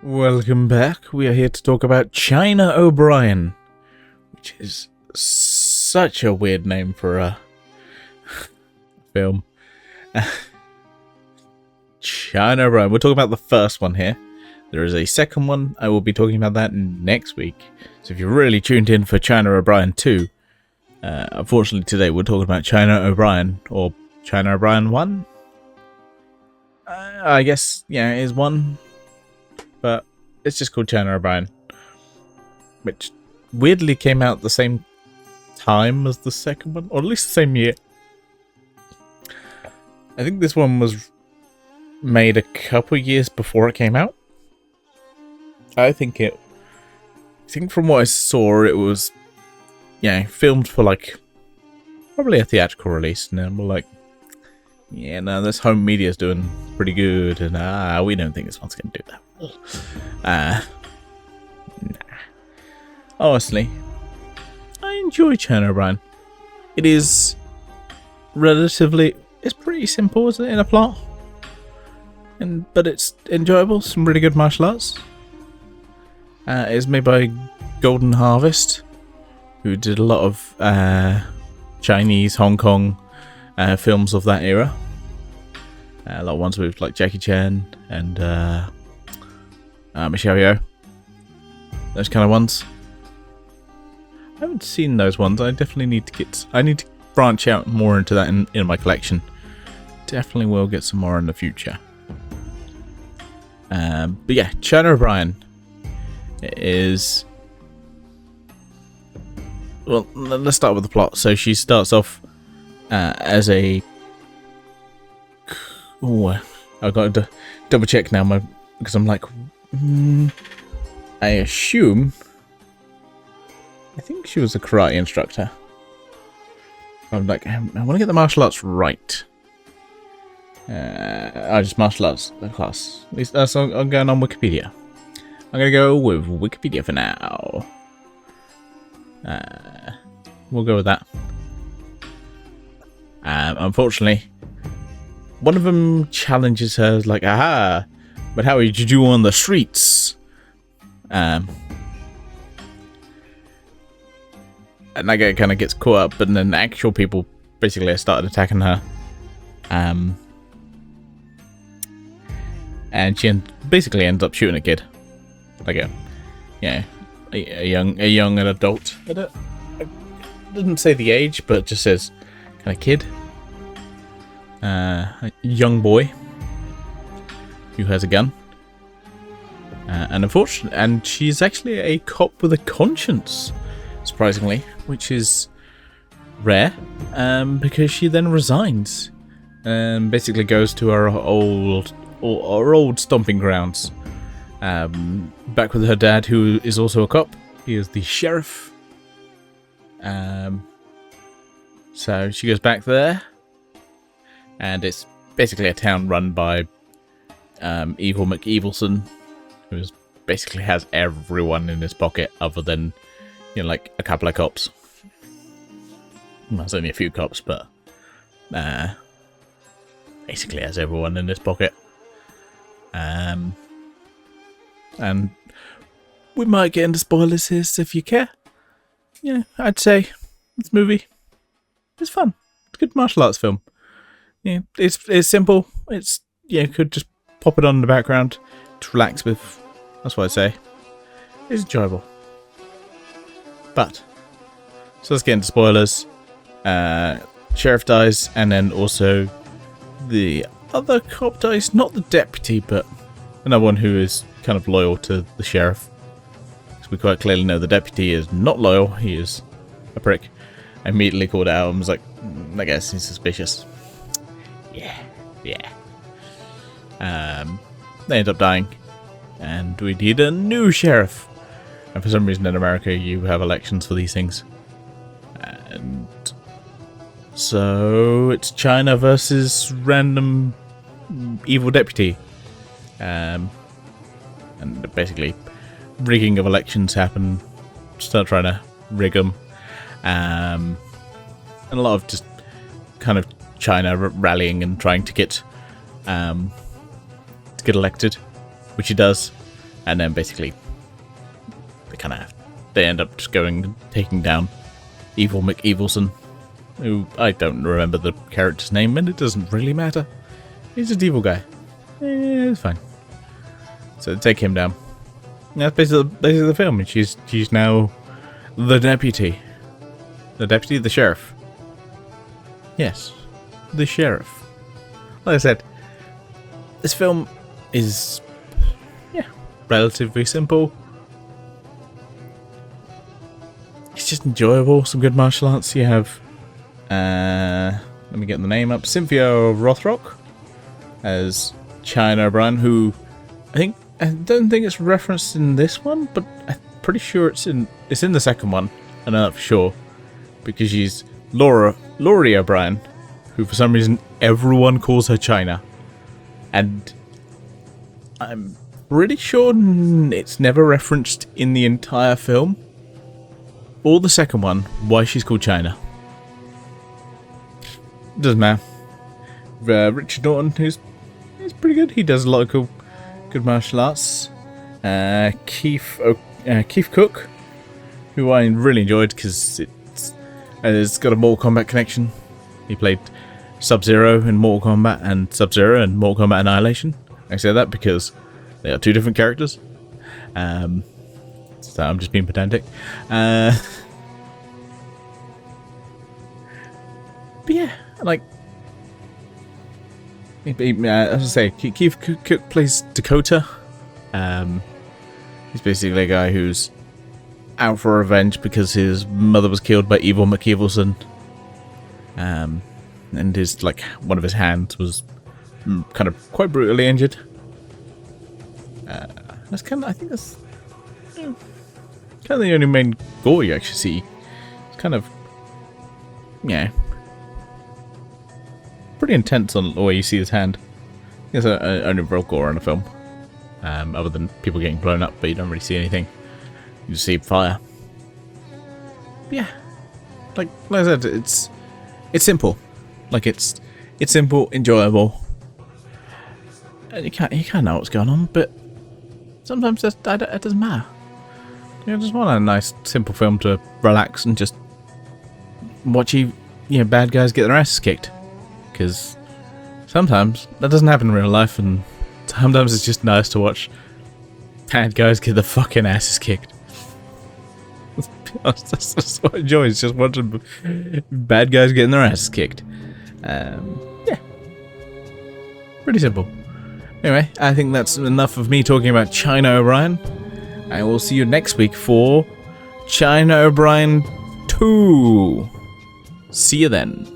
Welcome back. We are here to talk about China O'Brien, which is such a weird name for a film. China O'Brien. We're talking about the first one here. There is a second one. I will be talking about that next week. So if you're really tuned in for China O'Brien 2, unfortunately today we're talking about China O'Brien, or China O'Brien 1. I guess, yeah, it is 1. But it's just called China O'Brien, which weirdly came out the same time as the second one, or at least the same year. I think this one was made a couple years before it came out. I think from what I saw, it was, filmed for like probably a theatrical release, and then we're like, yeah, no, this home media's doing pretty good, and we don't think this one's gonna do that well. Nah. Honestly, I enjoy China O'Brien. It is it's pretty simple, isn't it, in a plot? But it's enjoyable, some really good martial arts. It's made by Golden Harvest, who did a lot of Chinese, Hong Kong films of that era. A lot of ones with like Jackie Chan and Michelle Yeoh. Those kind of ones. I haven't seen those ones. I definitely need to branch out more into that in my collection. Definitely will get some more in the future. But yeah, China O'Brien is... Well, let's start with the plot. So she starts off as a... Oh, I've got to double check now because I'm like... I think she was a karate instructor. I'm like, I want to get the martial arts right. Just martial arts class. At least that's I'm going on Wikipedia. I'm going to go with Wikipedia for now. We'll go with that. Unfortunately, one of them challenges her, like, aha, but how did you do on the streets? And that guy kind of gets caught up, but then actual people basically started attacking her. And she basically ends up shooting a kid. Like a young adult. It doesn't say the age, but it just says kind of kid. A young boy who has a gun. And she's actually a cop with a conscience, surprisingly, which is rare, because she then resigns and basically goes to her old stomping grounds, back with her dad, who is also a cop. He is the sheriff. So she goes back there, and it's basically a town run by Evil McEvilson, who basically has everyone in his pocket other than, like a couple of cops. Well, there's only a few cops, but basically has everyone in his pocket. And we might get into spoilers here, so if you care, I'd say this movie is fun. It's a good martial arts film. Yeah, it's simple. It's could just pop it on in the background to relax with. That's what I'd say. It's enjoyable. But so let's get into spoilers. Sheriff dies, and then also the other cop dies. Not the deputy, but another one who is kind of loyal to the sheriff. Because we quite clearly know the deputy is not loyal. He is a prick. I immediately called it out and was like, I guess he's suspicious. Yeah. They end up dying, and we need a new sheriff. And for some reason in America, you have elections for these things. And so it's China versus random evil deputy. And basically, rigging of elections happen. Start trying to rig them. And a lot of just kind of China rallying and trying to get elected, which he does. And then basically they end up just taking down Evil McEvilson, who I don't remember the character's name, and it doesn't really matter. He's just evil guy. It's fine. So they take him down. And that's basically the film. And she's now the deputy. The sheriff. Yes, the sheriff. Like I said, this film is relatively simple. It's just enjoyable. Some good martial arts. You have, let me get the name up. Cynthia Rothrock as China O'Brien, who I don't think it's referenced in this one, but I'm pretty sure it's in the second one. I know that for sure because she's Laurie O'Brien, who for some reason everyone calls her China, and I'm pretty sure it's never referenced in the entire film or the second one why she's called China. Doesn't matter. Richard Norton, he's pretty good. He does a lot of good martial arts. Keith Cook, who I really enjoyed because it's got a Mortal Kombat connection. He played Sub-Zero in Mortal Kombat and Sub-Zero in Mortal Kombat Annihilation. I say that because they are two different characters. So I'm just being pedantic. But yeah, like, as I say, Keith Cook plays Dakota. He's basically a guy who's out for revenge because his mother was killed by Evil McEvilson. And his one of his hands was kind of quite brutally injured. I think that's kind of the only main gore you actually see. It's kind of, pretty intense on the way you see his hand. It's only real gore in the film, other than people getting blown up, but you don't really see anything. You just see fire. Yeah, like I said, it's simple. Like it's simple, enjoyable, and you can't know what's going on, but sometimes that doesn't matter. I just want a nice, simple film to relax and just watch bad guys get their asses kicked. Because sometimes that doesn't happen in real life, and sometimes it's just nice to watch bad guys get their fucking asses kicked. That's what I enjoy, is just watching bad guys getting their asses kicked. Yeah. Pretty simple. Anyway, I think that's enough of me talking about China O'Brien. I will see you next week for China O'Brien 2. See you then.